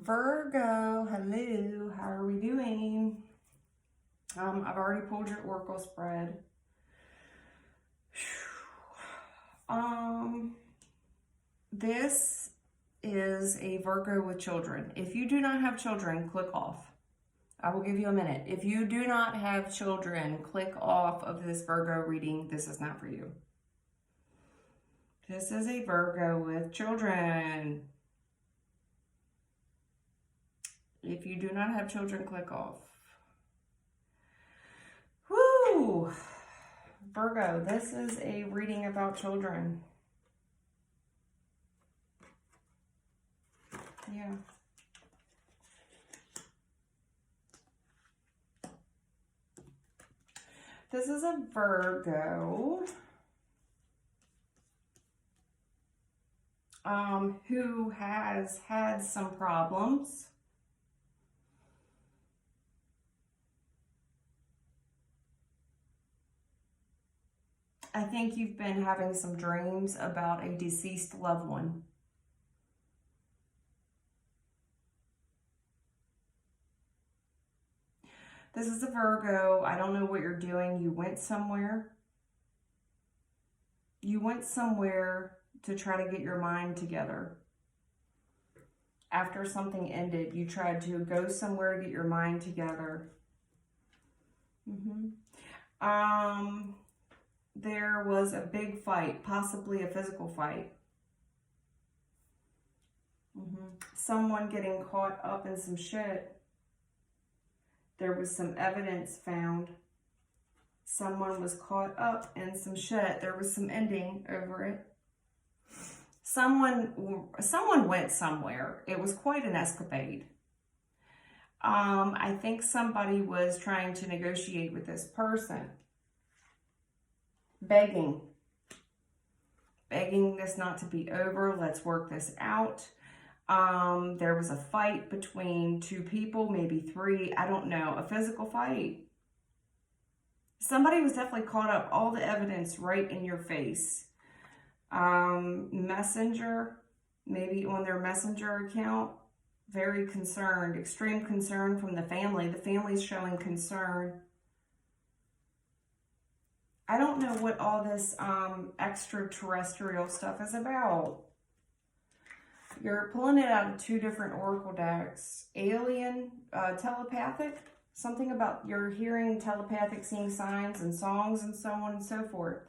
Virgo, hello, how are we doing? I've already pulled your oracle spread. This is a Virgo with children. If you do not have children, click off. I will give you a minute. If you do not have children, click off of this Virgo reading. This is not for you. This is a Virgo with children. If you do not have children, click off. Woo! Virgo, this is a reading about children. Yeah. This is a Virgo who has had some problems. I think you've been having some dreams about a deceased loved one. This is a Virgo. I don't know what you're doing. You went somewhere. You went somewhere to try to get your mind together. After something ended, you tried to go somewhere to get your mind together. There was a big fight, possibly a physical fight. Someone getting caught up in some shit. There was some evidence found. Someone was caught up in some shit. There was some ending over it. Someone went somewhere. It was quite an escapade. I think somebody was trying to negotiate with this person. Begging this not to be over. Let's work this out. There was a fight between two people, maybe three. I don't know. A physical fight. Somebody was definitely caught up. All the evidence right in your face. Messenger, maybe on their messenger account. Very concerned. Extreme concern from the family. The family's showing concern. I don't know what all this extraterrestrial stuff is about. You're pulling it out of two different oracle decks. Alien, telepathic, something about you're hearing telepathic, seeing signs and songs and so on and so forth.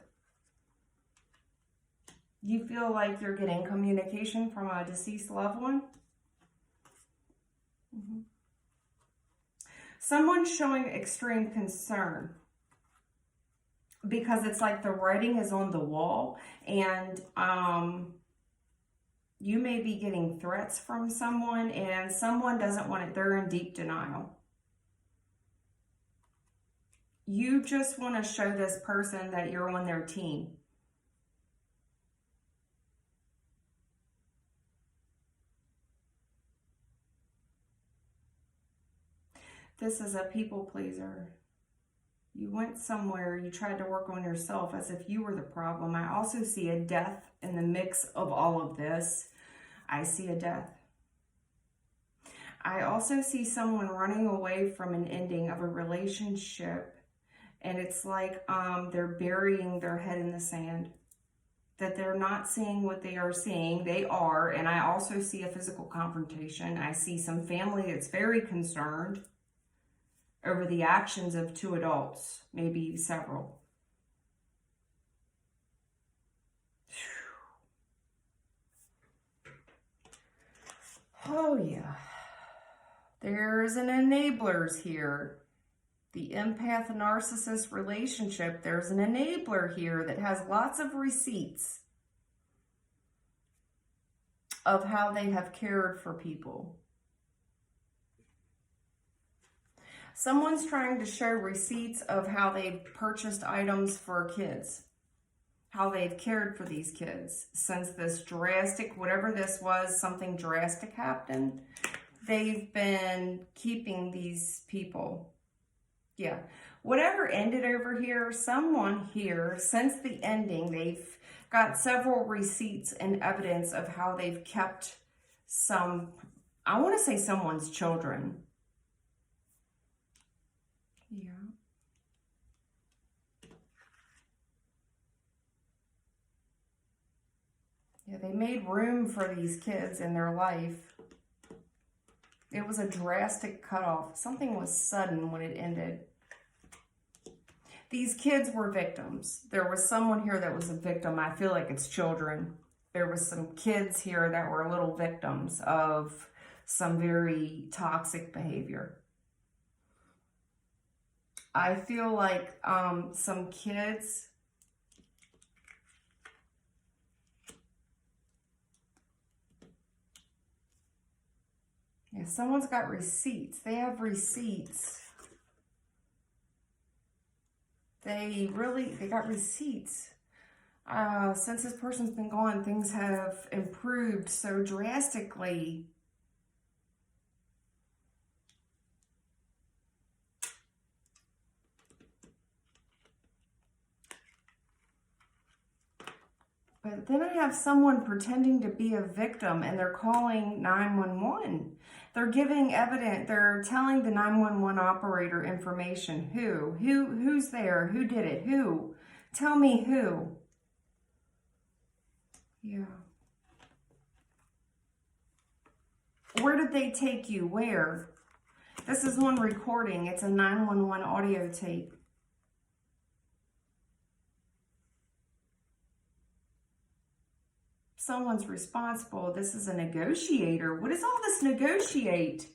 You feel like you're getting communication from a deceased loved one. Someone's showing extreme concern. Because it's like the writing is on the wall, and you may be getting threats from someone, and someone doesn't want it. They're in deep denial. You just want to show this person that you're on their team. This is a people pleaser. You went somewhere, you tried to work on yourself as if you were the problem. I also see a death in the mix of all of this. I see a death. I also see someone running away from an ending of a relationship. And it's like they're burying their head in the sand. That they're not seeing what they are seeing. They are. And I also see a physical confrontation. I see some family that's very concerned over the actions of two adults, maybe several. Oh yeah. There's an enablers here. The empath narcissist relationship, there's an enabler here that has lots of receipts of how they have cared for people. Someone's trying to show receipts of how they've purchased items for kids, how they've cared for these kids since this drastic, whatever this was, something drastic happened. They've been keeping these people. Yeah. Whatever ended over here, someone here, since the ending, they've got several receipts and evidence of how they've kept some I want to say someone's children. Yeah. Yeah, they made room for these kids in their life. It was a drastic cutoff. Something was sudden when it ended. These kids were victims. There was someone here that was a victim. I feel like it's children. There was some kids here that were little victims of some very toxic behavior. I feel like some kids... Yeah, someone's got receipts. They have receipts. They got receipts. Since this person's been gone, things have improved so drastically. But then I have someone pretending to be a victim and they're calling 911. They're giving evidence. They're telling the 911 operator information. Who's there? Who did it? Who? Tell me who. Yeah. Where did they take you? Where? This is one recording. It's a 911 audio tape. Someone's responsible. This is a negotiator. What is all this negotiate?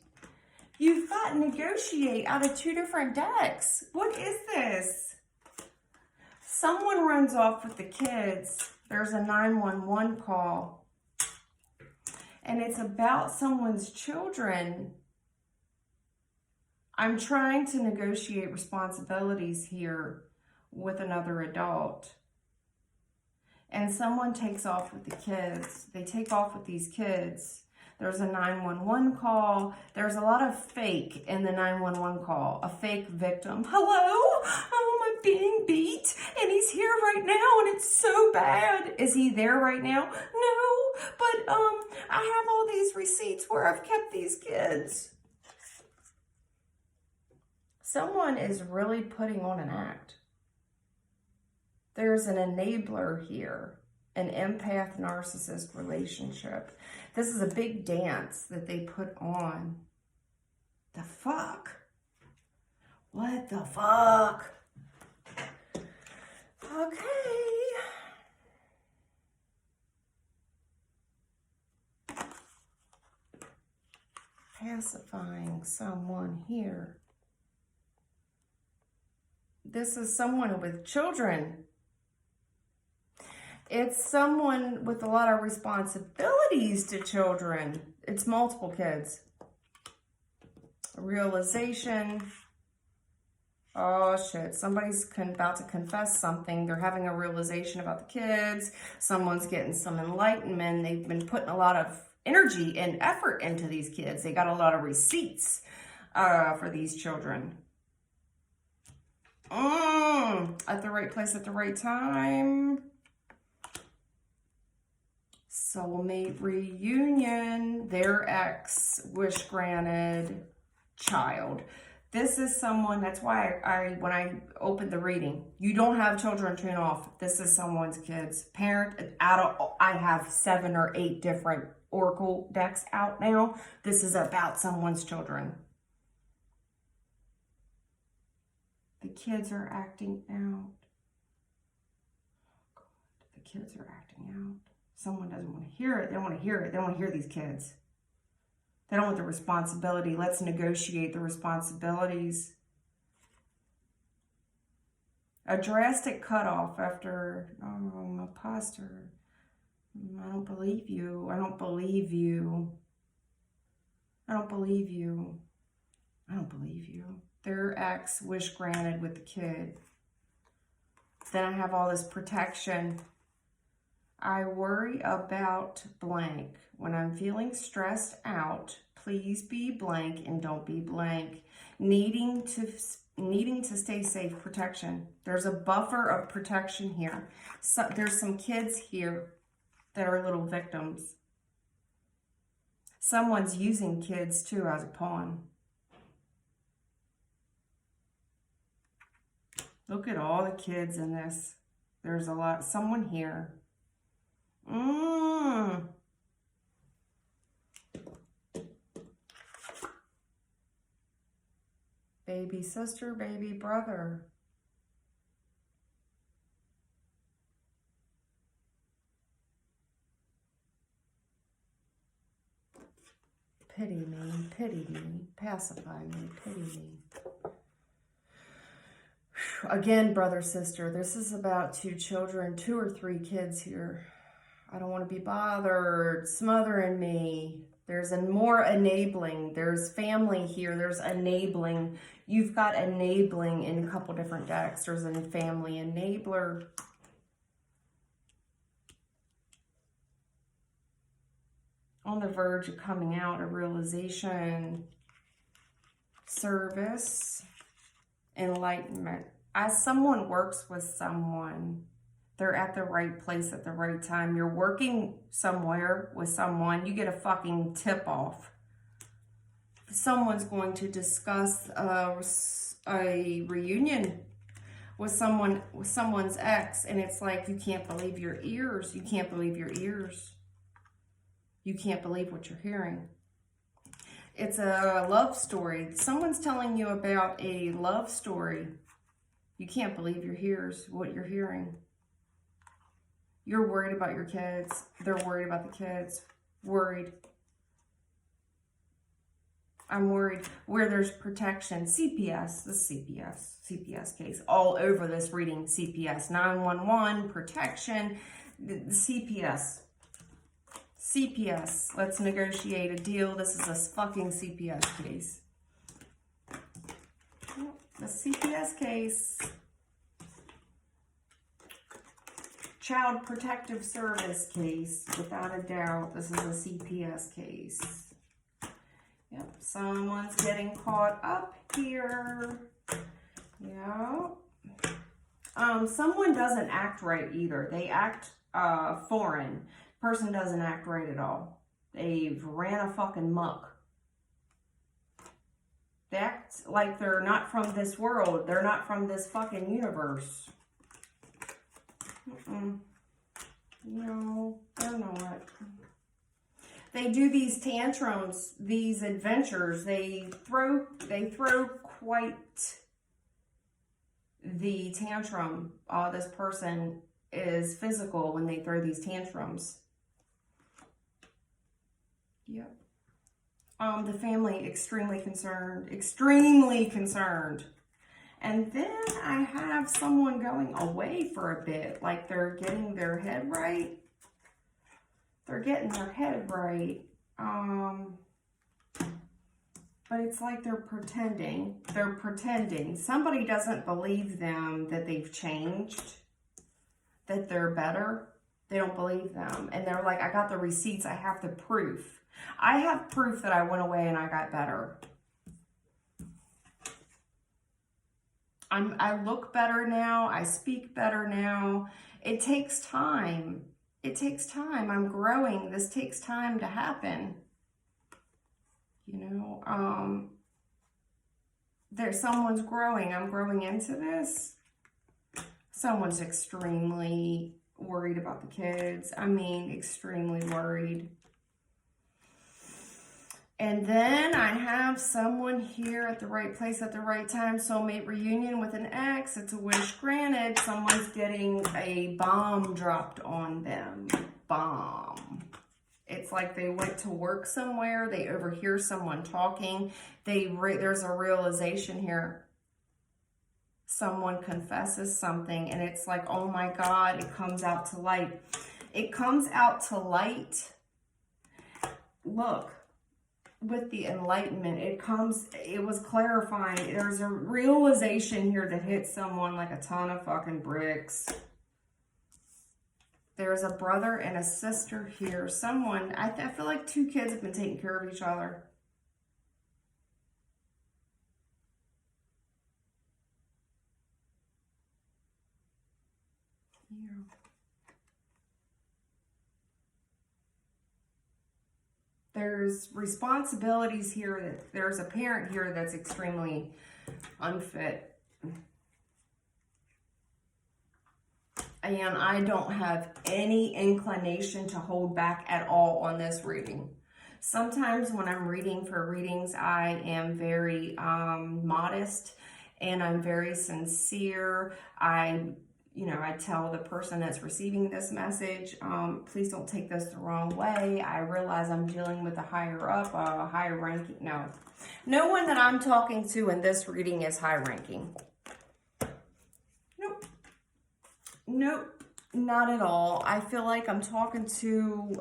You've got negotiate out of 2 different decks. What is this? Someone runs off with the kids. There's a 911 call. And it's about someone's children. I'm trying to negotiate responsibilities here with another adult. And someone takes off with the kids. They take off with these kids. There's a 911 call. There's a lot of fake in the 911 call. A fake victim. Hello? Oh, I'm being beat. And he's here right now and it's so bad. Is he there right now? No. But I have all these receipts where I've kept these kids. Someone is really putting on an act. There's an enabler here, an empath narcissist relationship. This is a big dance that they put on. The fuck? What the fuck? Okay. Pacifying someone here. This is someone with children. It's someone with a lot of responsibilities to children. It's multiple kids. Realization. Oh shit, somebody's about to confess something. They're having a realization about the kids. Someone's getting some enlightenment. They've been putting a lot of energy and effort into these kids. They got a lot of receipts for these children. At the right place at the right time. Soulmate reunion. Their ex, wish granted, child. This is someone, that's why when I opened the reading, you don't have children, tune off. This is someone's kids. Parent, I have 7 or 8 different oracle decks out now. This is about someone's children. The kids are acting out. God, the kids are acting out. Someone doesn't want to hear it. They don't want to hear it. They don't want to hear these kids. They don't want the responsibility. Let's negotiate the responsibilities. A drastic cutoff after, oh, imposter. I don't believe you. I don't believe you. I don't believe you. I don't believe you. Their ex, wish granted with the kid. Then I have all this protection. I worry about blank. When I'm feeling stressed out, please be blank and don't be blank. Needing to stay safe, protection. There's a buffer of protection here. So there's some kids here that are little victims. Someone's using kids too as a pawn. Look at all the kids in this. There's a lot. Someone here. Baby sister, baby brother. Pity me, pacify me, pity me. Again, brother, sister, this is about 2 children, 2 or 3 kids here. I don't want to be bothered, smothering me. There's a more enabling. There's family here. There's enabling. You've got enabling in a couple different decks. There's a family enabler. On the verge of coming out, a realization, service, enlightenment. As someone works with someone, they're at the right place at the right time. You're working somewhere with someone, you get a fucking tip off. Someone's going to discuss a reunion with someone's ex, and it's like, you can't believe your ears. You can't believe your ears. You can't believe what you're hearing. It's a love story. Someone's telling you about a love story. You can't believe your ears, what you're hearing. You're worried about your kids. They're worried about the kids. Worried. I'm worried. Where there's protection. CPS. The CPS case. All over this reading. CPS. 911. Protection. The CPS. CPS. Let's negotiate a deal. This is a fucking CPS case. The CPS case. Child Protective Service case. Without a doubt, this is a CPS case. Yep, someone's getting caught up here. Yeah. Someone doesn't act right either. They act foreign. Person doesn't act right at all. They've ran a fucking muck. They act like they're not from this world. They're not from this fucking universe. No, they're not. They do these tantrums, these adventures. They throw quite the tantrum. This person is physical when they throw these tantrums. Yep. The family extremely concerned. Extremely concerned. And then I have someone going away for a bit. Like they're getting their head right. They're getting their head right. But it's like they're pretending. They're pretending. Somebody doesn't believe them that they've changed. That they're better. They don't believe them. And they're like, I got the receipts. I have the proof. I have proof that I went away and I got better. I look better now. I speak better now. It takes time. It takes time. I'm growing. This takes time to happen. You know, someone's growing. I'm growing into this. Someone's extremely worried about the kids. I mean, extremely worried. And then I have someone here at the right place at the right time. Soulmate reunion with an ex. It's a wish granted. Someone's getting a bomb dropped on them. Bomb. It's like they went to work somewhere. They overhear someone talking. There's a realization here. Someone confesses something. And it's like, oh my God, it comes out to light. It comes out to light. Look. With the enlightenment, it was clarifying. There's a realization here that hits someone like a ton of fucking bricks. There's a brother and a sister here. Someone, I feel like 2 kids have been taking care of each other. Yeah. there's responsibilities here. That there's a parent here that's extremely unfit. And I don't have any inclination to hold back at all on this reading. Sometimes when I'm reading for readings, I am very modest and I'm very sincere. I tell the person that's receiving this message, please don't take this the wrong way. I realize I'm dealing with a higher up, a higher ranking. No one that I'm talking to in this reading is high ranking. Nope, not at all. I feel like I'm talking to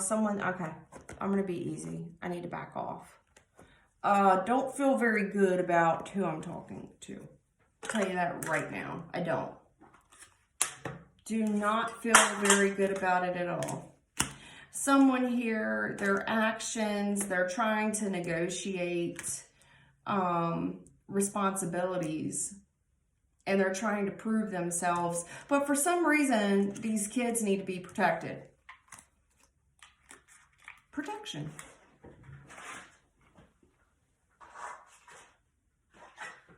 someone. Okay, I'm going to be easy. I need to back off. Don't feel very good about who I'm talking to. I'll tell you that right now. I don't. Do not feel very good about it at all. Someone here, their actions, they're trying to negotiate responsibilities. And they're trying to prove themselves. But for some reason, these kids need to be protected. Protection.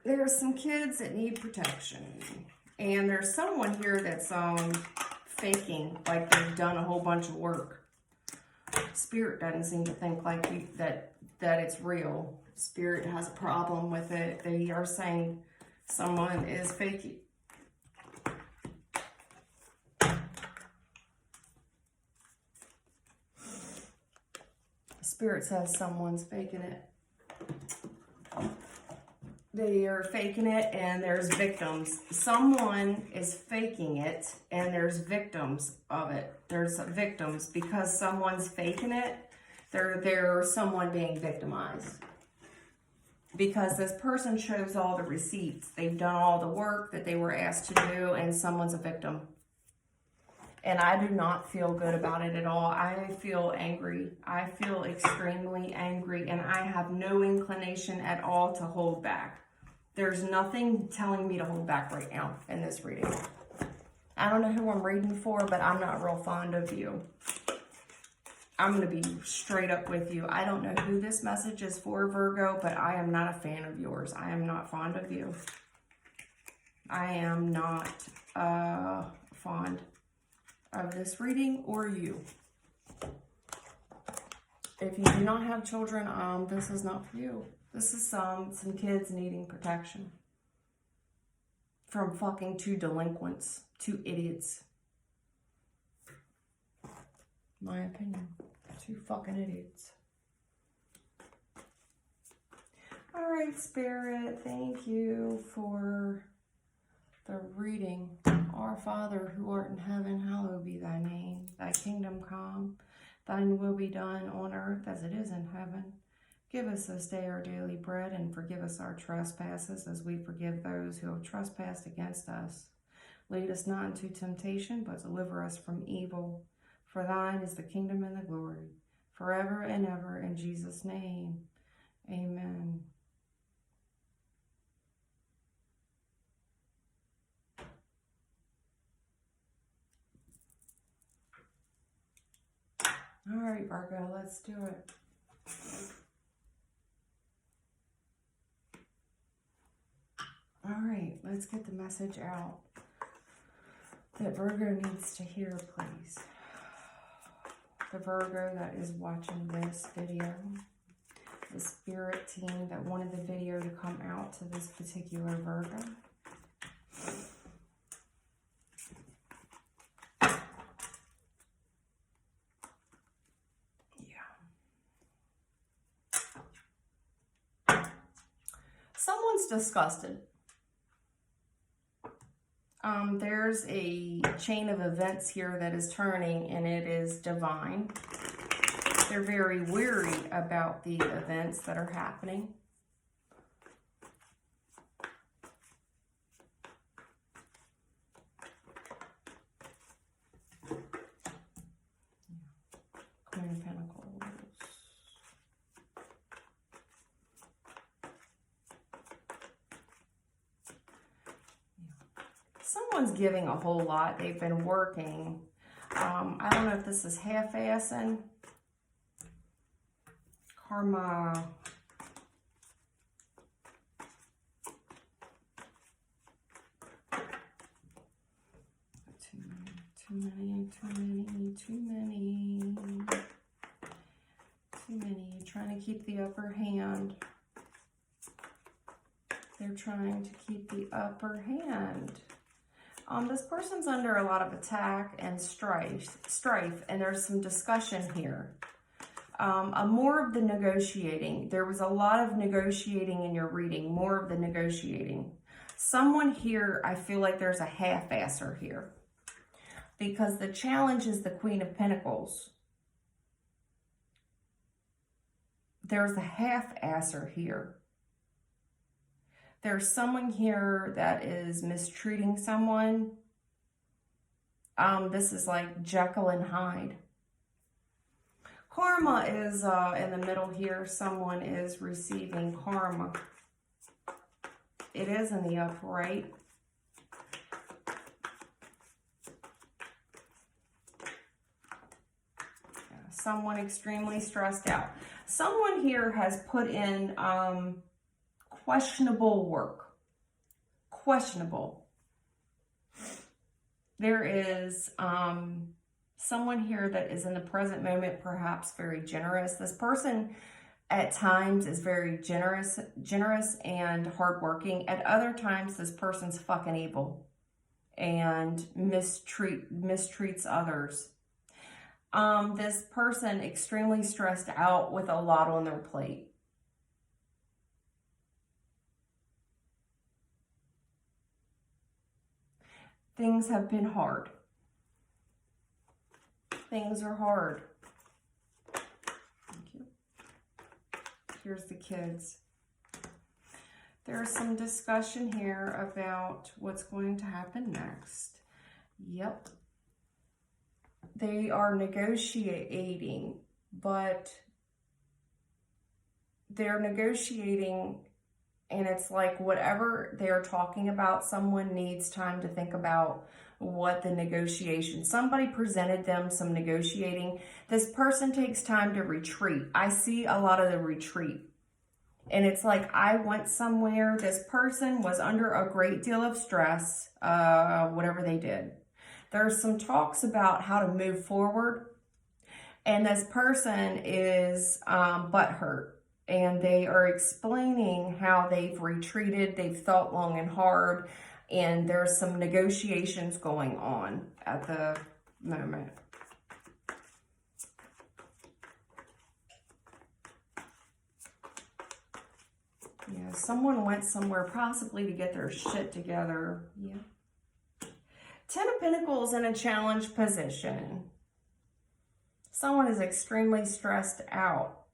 There are some kids that need protection. And there's someone here that's faking, like they've done a whole bunch of work. Spirit doesn't seem to think like that it's real. Spirit has a problem with it. They are saying someone is faking. Spirit says someone's faking it. They are faking it and there's victims. Someone is faking it and there's victims of it. There's victims because someone's faking it. There's someone being victimized. Because this person shows all the receipts. They've done all the work that they were asked to do, and someone's a victim. And I do not feel good about it at all. I feel angry. I feel extremely angry, and I have no inclination at all to hold back. There's nothing telling me to hold back right now in this reading. I don't know who I'm reading for, but I'm not real fond of you. I'm going to be straight up with you. I don't know who this message is for, Virgo, but I am not a fan of yours. I am not fond of you. I am not fond of this reading or you. If you do not have children, this is not for you. This is some kids needing protection from fucking two delinquents, two idiots. My opinion. Two fucking idiots. All right, Spirit, thank you for the reading. Our Father, who art in heaven, hallowed be thy name. Thy kingdom come, thine will be done on earth as it is in heaven. Give us this day our daily bread, and forgive us our trespasses as we forgive those who have trespassed against us. Lead us not into temptation, but deliver us from evil. For thine is the kingdom and the glory, forever and ever, in Jesus' name. Amen. All right, Virgo, let's do it. All right, let's get the message out that Virgo needs to hear, please. The Virgo that is watching this video, the spirit team that wanted the video to come out to this particular Virgo. Yeah. Someone's disgusted. There's a chain of events here that is turning, and it is divine. They're very weary about the events that are happening. Queen of Pentacles. Someone's giving a whole lot. They've been working. I don't know if this is half-assing. Karma. Too many. Trying to keep the upper hand. They're trying to keep the upper hand. This person's under a lot of attack and strife, and there's some discussion here. More of the negotiating. There was a lot of negotiating in your reading, more of the negotiating. Someone here, I feel like there's a half-asser here, because the challenge is the Queen of Pentacles. There's a half-asser here. There's someone here that is mistreating someone. This is like Jekyll and Hyde. Karma is in the middle here. Someone is receiving karma. It is in the upright. Someone extremely stressed out. Someone here has put in questionable work. Questionable. There is someone here that is in the present moment, perhaps very generous. This person at times is very generous and hardworking. At other times, this person's fucking evil and mistreats others. This person extremely stressed out with a lot on their plate. Things have been hard. Things are hard. Thank you. Here's the kids. There's some discussion here about what's going to happen next. Yep. They are negotiating, but they're negotiating, and it's like whatever they're talking about, someone needs time to think about what the negotiation. Somebody presented them some negotiating. This person takes time to retreat. I see a lot of the retreat. And it's like, I went somewhere. This person was under a great deal of stress, whatever they did. There's some talks about how to move forward. And this person is butthurt. And they are explaining how they've retreated. They've thought long and hard. And there's some negotiations going on at the moment. Yeah, someone went somewhere possibly to get their shit together. Yeah. 10 of Pentacles in a challenged position. Someone is extremely stressed out.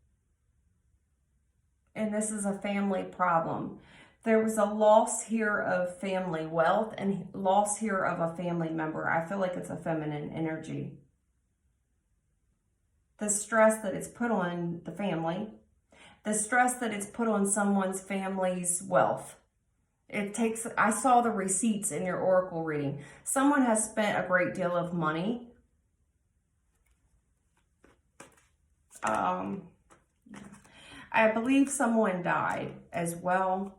And this is a family problem. There was a loss here of family wealth and loss here of a family member. I feel like it's a feminine energy. The stress that it's put on the family. The stress that it's put on someone's family's wealth. It takes, I saw the receipts in your oracle reading. Someone has spent a great deal of money. I believe someone died as well.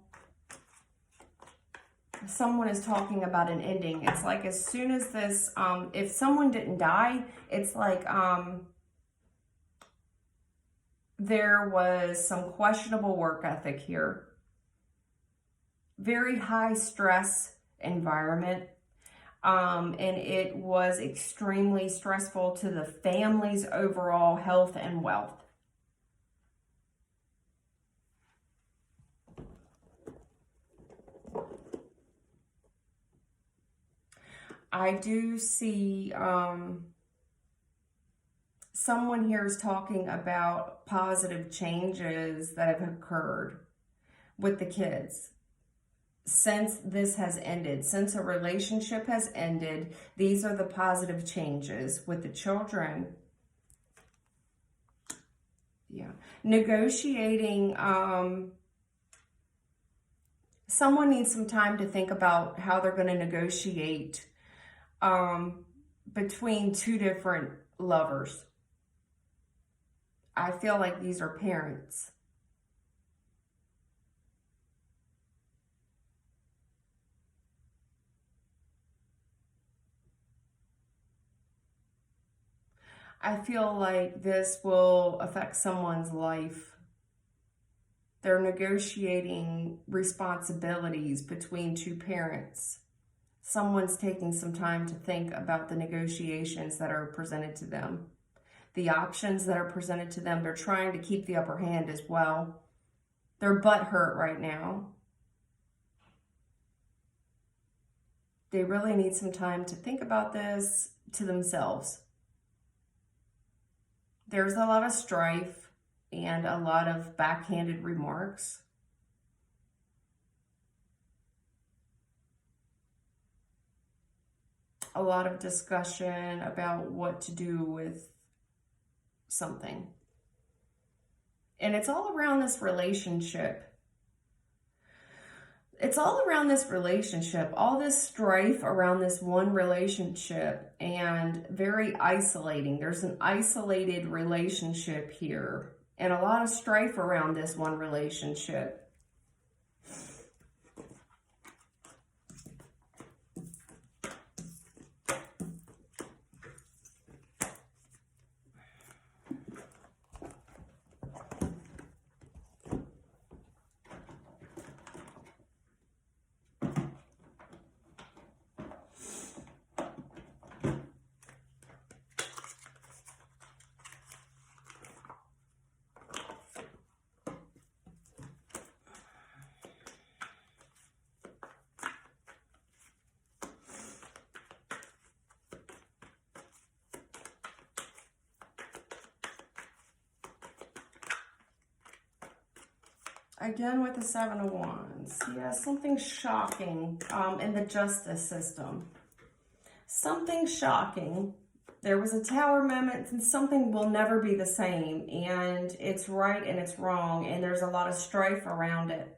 Someone is talking about an ending. It's like as soon as this, if someone didn't die, it's like there was some questionable work ethic here. Very high stress environment. And it was extremely stressful to the family's overall health and wealth. I do see someone here is talking about positive changes that have occurred with the kids. Since this has ended, since a relationship has ended, these are the positive changes with the children. Yeah. Negotiating, someone needs some time to think about how they're going to negotiate between two different lovers. I feel like these are parents. I feel like this will affect someone's life. They're negotiating responsibilities between two parents. Someone's taking some time to think about the negotiations that are presented to them. The options that are presented to them, they're trying to keep the upper hand as well. They're butthurt right now. They really need some time to think about this to themselves. There's a lot of strife and a lot of backhanded remarks. A lot of discussion about what to do with something. And it's all around this relationship. It's all around this relationship, all this strife around this one relationship, and very isolating. There's an isolated relationship here and a lot of strife around this one relationship. Again with the Seven of Wands. Yeah, something shocking in the justice system. Something shocking. There was a Tower moment and something will never be the same. And it's right and it's wrong. And there's a lot of strife around it.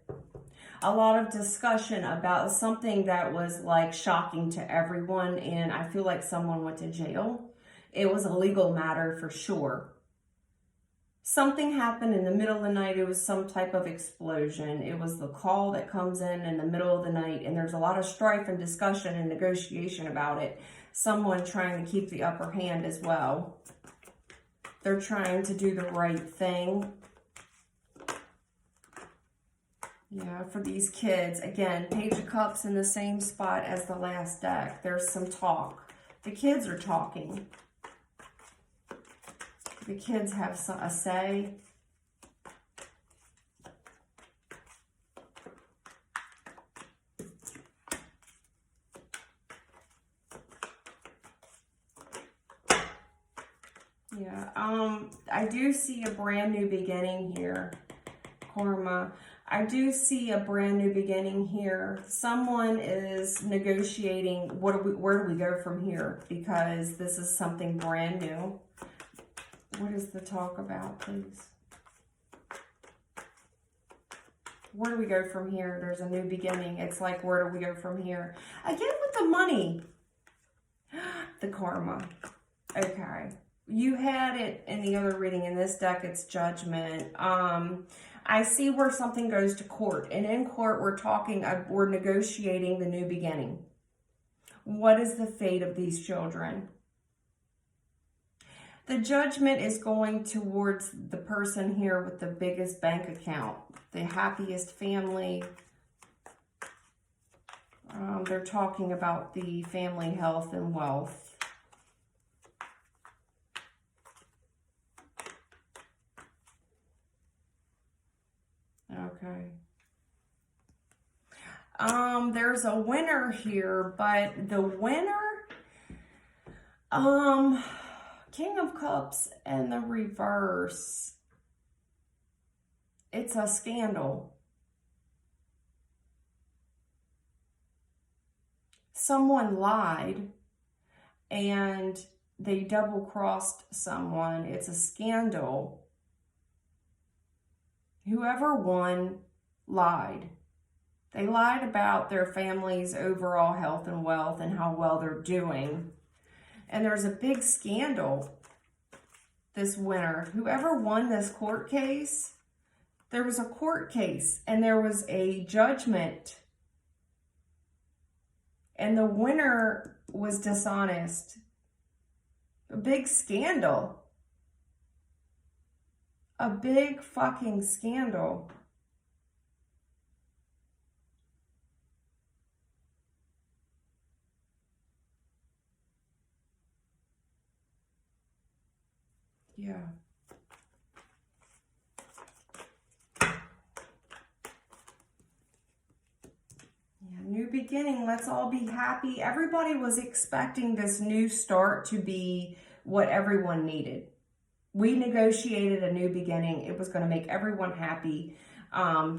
A lot of discussion about something that was like shocking to everyone. And I feel like someone went to jail. It was a legal matter for sure. Something happened in the middle of the night. It was some type of explosion. It was the call that comes in the middle of the night, and there's a lot of strife and discussion and negotiation about it. Someone trying to keep the upper hand as well. They're trying to do the right thing. Yeah, for these kids. Again, Page of Cups in the same spot as the last deck. There's some talk. The kids are talking. The kids have a say. Yeah, I do see a brand new beginning here, Karma. I do see a brand new beginning here. Someone is negotiating, where do we go from here? Because this is something brand new. What is the talk about, please? Where do we go from here? There's a new beginning. It's like, where do we go from here? Again with the money. The Karma. Okay. You had it in the other reading. In this deck, it's Judgment. I see where something goes to court. And in court, we're negotiating the new beginning. What is the fate of these children? The Judgment is going towards the person here with the biggest bank account, the happiest family. They're talking about the family health and wealth. Okay. There's a winner here, but the winner, King of Cups and the reverse. It's a scandal. Someone lied and they double-crossed someone. It's a scandal. Whoever won lied. They lied about their family's overall health and wealth and how well they're doing. And there's a big scandal. this winner. Whoever won this court case, there was a court case and there was a judgment. And the winner was dishonest. A big scandal. A big fucking scandal. Yeah. New beginning. Let's all be happy. Everybody was expecting this new start to be what everyone needed. We negotiated a new beginning. It was going to make everyone happy.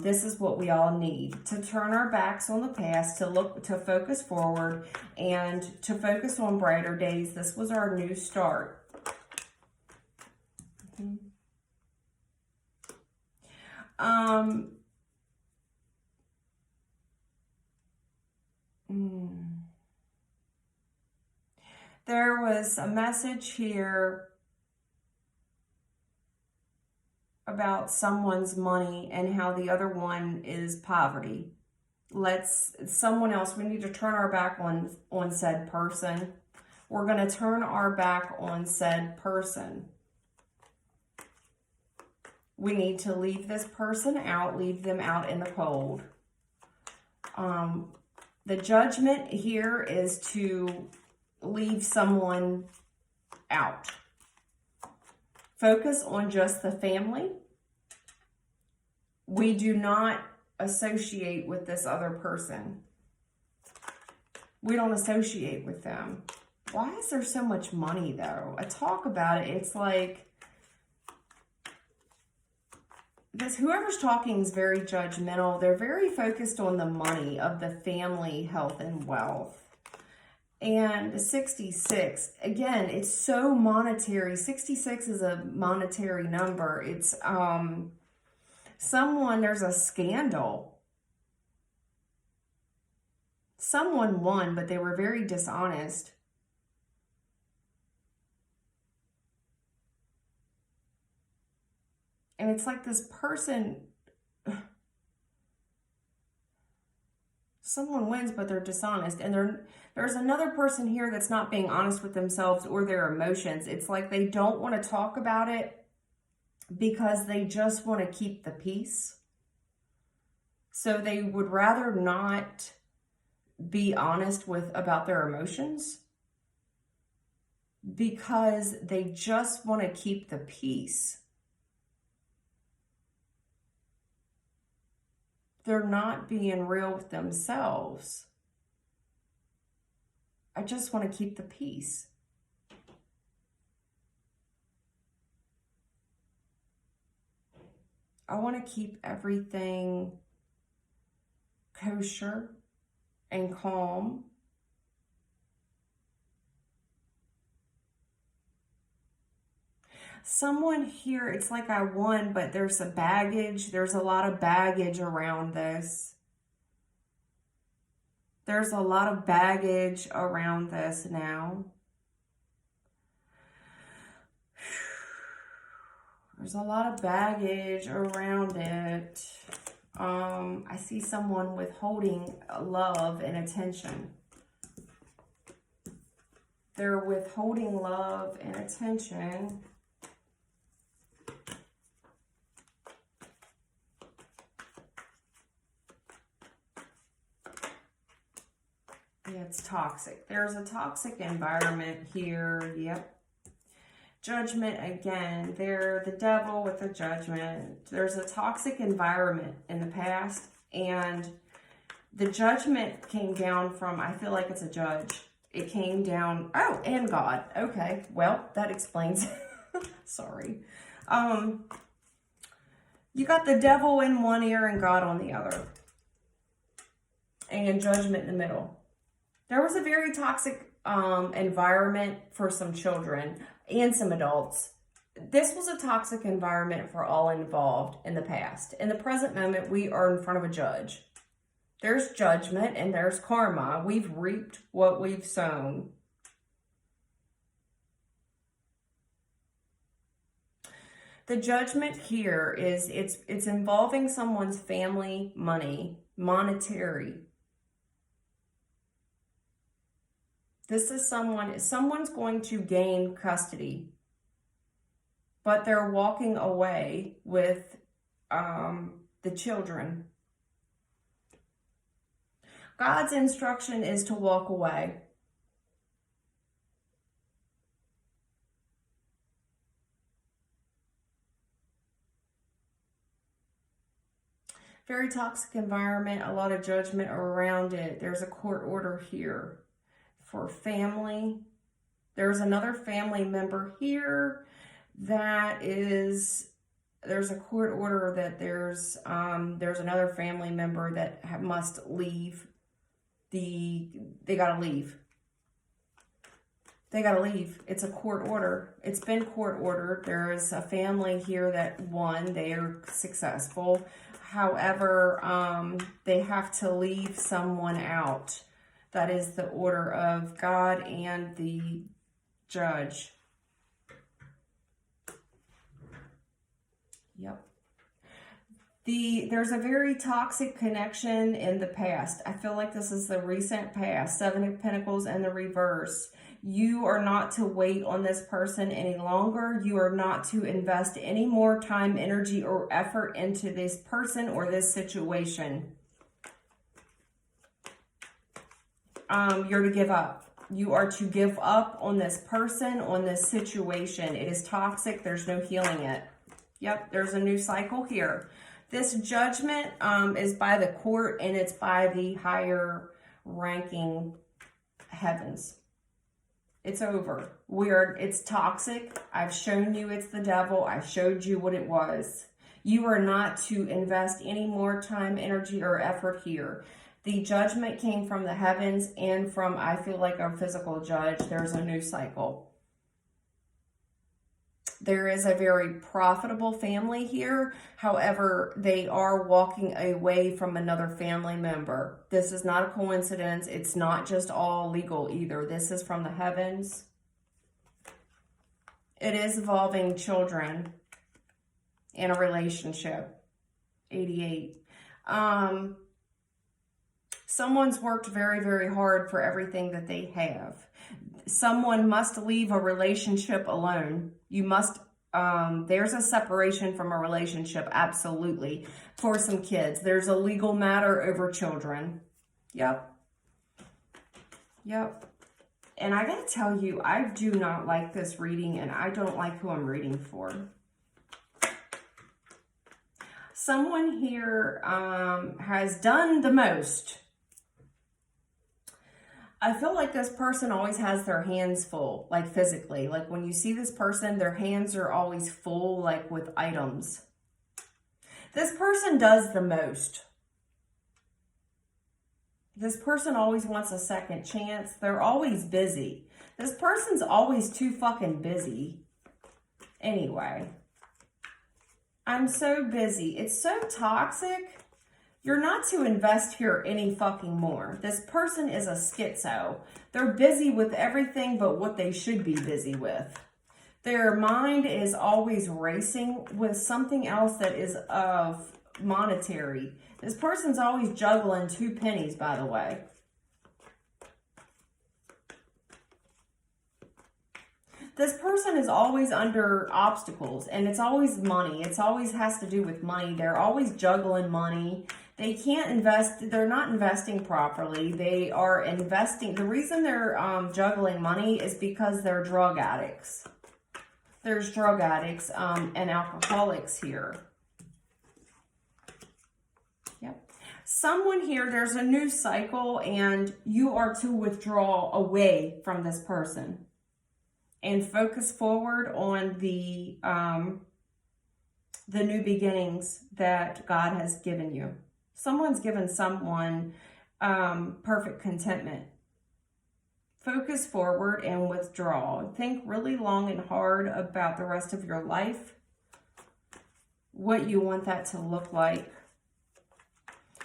This is what we all need, to turn our backs on the past, to focus forward, and to focus on brighter days. This was our new start. There was a message here about someone's money and how the other one is poverty. Someone else, we need to turn our back on said person. We're going to turn our back on said person. We need to leave this person out, leave them out in the cold. The judgment here is to leave someone out. Focus on just the family. We do not associate with this other person. We don't associate with them. Why is there so much money though? I talk about it. It's like this, whoever's talking is very judgmental. They're very focused on the money of the family, health, and wealth. And 66, again, it's so monetary. 66 is a monetary number. It's there's a scandal. Someone won, but they were very dishonest. And it's like this person, someone wins, but they're dishonest. And there's another person here that's not being honest with themselves or their emotions. It's like they don't want to talk about it because they just want to keep the peace. So they would rather not be honest about their emotions because they just want to keep the peace. They're not being real with themselves. I just want to keep the peace. I want to keep everything kosher and calm. Someone here, it's like I won, but there's a baggage. There's a lot of baggage around this. There's a lot of baggage around this now. There's a lot of baggage around it. I see someone withholding love and attention. They're withholding love and attention. Yeah, it's toxic. There's a toxic environment here. Yep. Judgment again. They're the devil with the judgment. There's a toxic environment in the past, and the judgment came down from, I feel like it's a judge. It came down, oh, and God. Okay, well, that explains. Sorry. You got the devil in one ear and God on the other. And judgment in the middle. There was a very toxic environment for some children and some adults. This was a toxic environment for all involved in the past. In the present moment, we are in front of a judge. There's judgment and there's karma. We've reaped what we've sown. The judgment here is it's involving someone's family, money, monetary. This is someone's going to gain custody, but they're walking away with the children. God's instruction is to walk away. Very toxic environment, a lot of judgment around it. There's a court order here for family. There's another family member here that is, there's a court order that there's another family member that must leave. They gotta leave. They gotta leave. It's a court order. It's been court ordered. There is a family here that won. They are successful. However, they have to leave someone out. That is the order of God and the judge. Yep. There's a very toxic connection in the past. I feel like this is the recent past. 7 of Pentacles and the reverse. You are not to wait on this person any longer. You are not to invest any more time, energy, or effort into this person or this situation. You're to give up. You are to give up on this person, on this situation. It is toxic. There's no healing it. Yep, there's a new cycle here. This judgment is by the court, and it's by the higher ranking heavens. It's over. It's toxic. I've shown you it's the devil. I showed you what it was. You are not to invest any more time, energy, or effort here. The judgment came from the heavens and from, I feel like, a physical judge. There's a new cycle. There is a very profitable family here. However, they are walking away from another family member. This is not a coincidence. It's not just all legal either. This is from the heavens. It is involving children in a relationship. 88. Someone's worked very, very hard for everything that they have. Someone must leave a relationship alone. You must, there's a separation from a relationship, absolutely, for some kids. There's a legal matter over children. Yep. Yep. And I gotta tell you, I do not like this reading, and I don't like who I'm reading for. Someone here has done the most. I feel like this person always has their hands full, like physically. Like when you see this person, their hands are always full, like with items. This person does the most. This person always wants a second chance. They're always busy. This person's always too fucking busy. Anyway, I'm so busy. It's so toxic. You're not to invest here any fucking more. This person is a schizo. They're busy with everything but what they should be busy with. Their mind is always racing with something else that is of monetary. This person's always juggling 2 pennies, by the way. This person is always under obstacles, and it's always money. It's always has to do with money. They're always juggling money. They can't invest. They're not investing properly. They are investing. The reason they're juggling money is because they're drug addicts. There's drug addicts and alcoholics here. Yep. Someone here, there's a new cycle, and you are to withdraw away from this person and focus forward on the new beginnings that God has given you. Someone's given someone perfect contentment. Focus forward and withdraw. Think really long and hard about the rest of your life, what you want that to look like.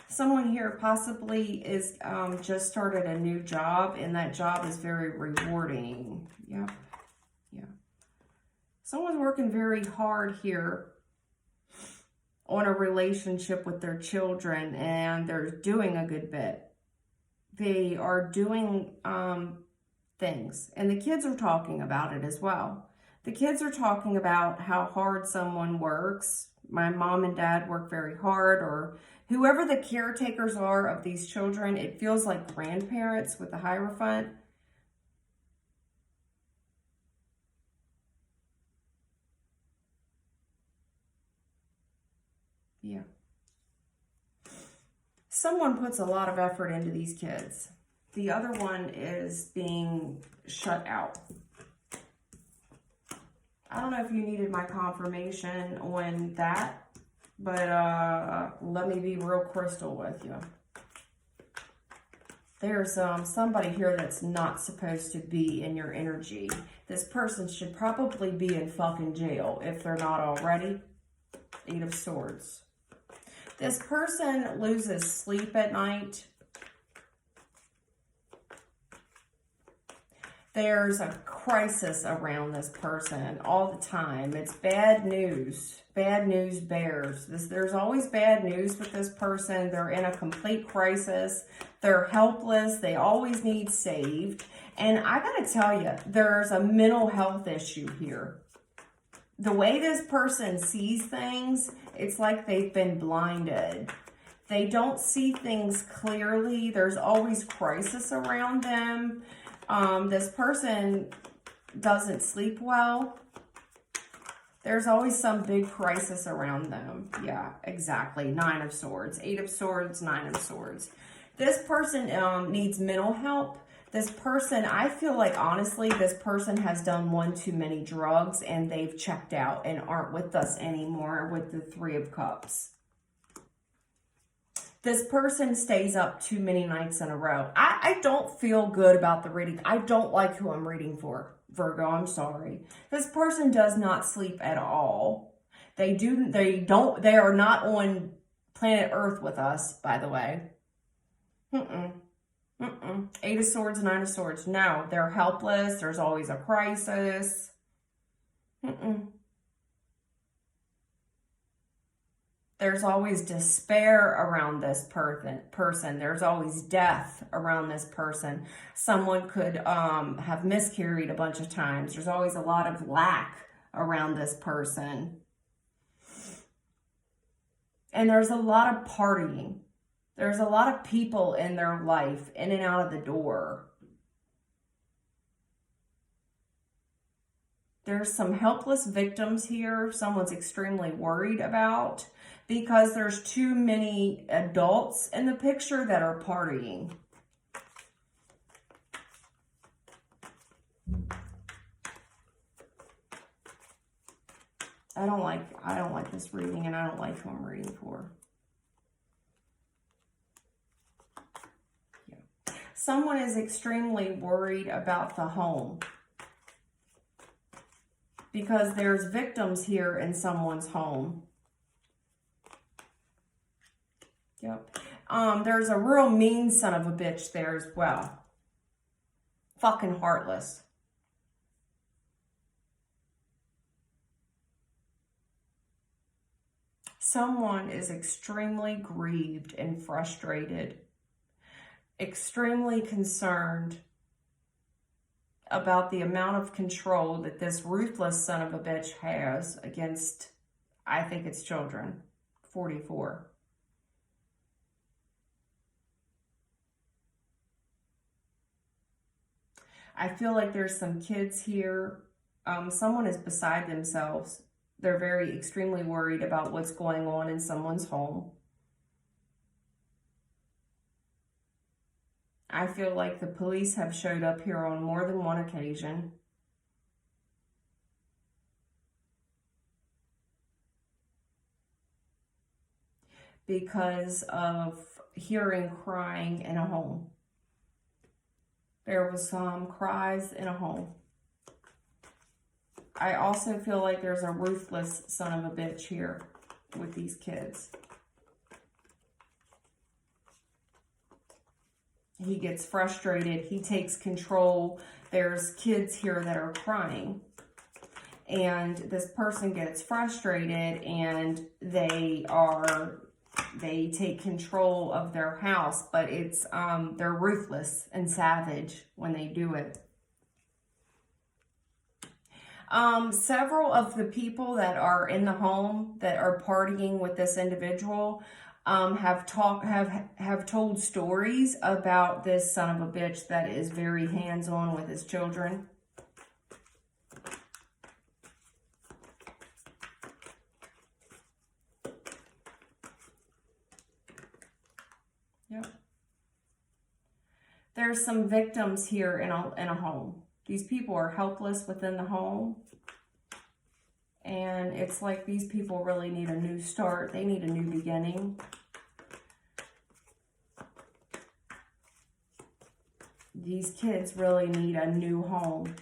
Someone here possibly is just started a new job, and that job is very rewarding. Yep. Yeah. Someone's working very hard here on a relationship with their children, and they're doing a good bit. They are doing things, and the kids are talking about it as well. The kids are talking about how hard someone works. My mom and dad work very hard, or whoever the caretakers are of these children. It feels like grandparents with the Hierophant. Yeah. Someone puts a lot of effort into these kids. The other one is being shut out. I don't know if you needed my confirmation on that, but let me be real crystal with you. There's somebody here that's not supposed to be in your energy. This person should probably be in fucking jail if they're not already. 8 of Swords. This person loses sleep at night. There's a crisis around this person all the time. It's bad news. Bad news bears. There's always bad news with this person. They're in a complete crisis. They're helpless. They always need saved. And I gotta tell you, there's a mental health issue here. The way this person sees things, it's like they've been blinded. They don't see things clearly. There's always crisis around them. This person doesn't sleep well. There's always some big crisis around them. Yeah, exactly. 9 of Swords, 8 of Swords, 9 of Swords. This person needs mental help. This person, I feel like, honestly, this person has done one too many drugs and they've checked out and aren't with us anymore with the 3 of Cups. This person stays up too many nights in a row. I don't feel good about the reading. I don't like who I'm reading for, Virgo. I'm sorry. This person does not sleep at all. They are not on planet Earth with us, by the way. 8 of Swords, 9 of Swords. No, they're helpless. There's always a crisis. There's always despair around this person. There's always death around this person. Someone could have miscarried a bunch of times. There's always a lot of lack around this person. And there's a lot of partying. There's a lot of people in their life, in and out of the door. There's some helpless victims here. Someone's extremely worried about, because there's too many adults in the picture that are partying. I don't like this reading, and I don't like who I'm reading for. Yeah. Someone is extremely worried about the home, because there's victims here in someone's home. Yep. There's a real mean son of a bitch there as well. Fucking heartless. Someone is extremely grieved and frustrated, extremely concerned about the amount of control that this ruthless son of a bitch has against, I think it's children. 44. I feel like there's some kids here. Someone is beside themselves. They're very extremely worried about what's going on in someone's home. I feel like the police have showed up here on more than one occasion. Because of hearing crying in a home. There was some cries in a home. I also feel like there's a ruthless son of a bitch here with these kids. He gets frustrated. He takes control. There's kids here that are crying. and this person gets frustrated and they take control of their house, but it's they're ruthless and savage when they do it. Several of the people that are in the home that are partying with this individual have told stories about this son of a bitch that is very hands-on with his children. Yep. There's some victims here in a home. These people are helpless within the home. And it's like these people really need a new start. They need a new beginning. These kids really need a new home.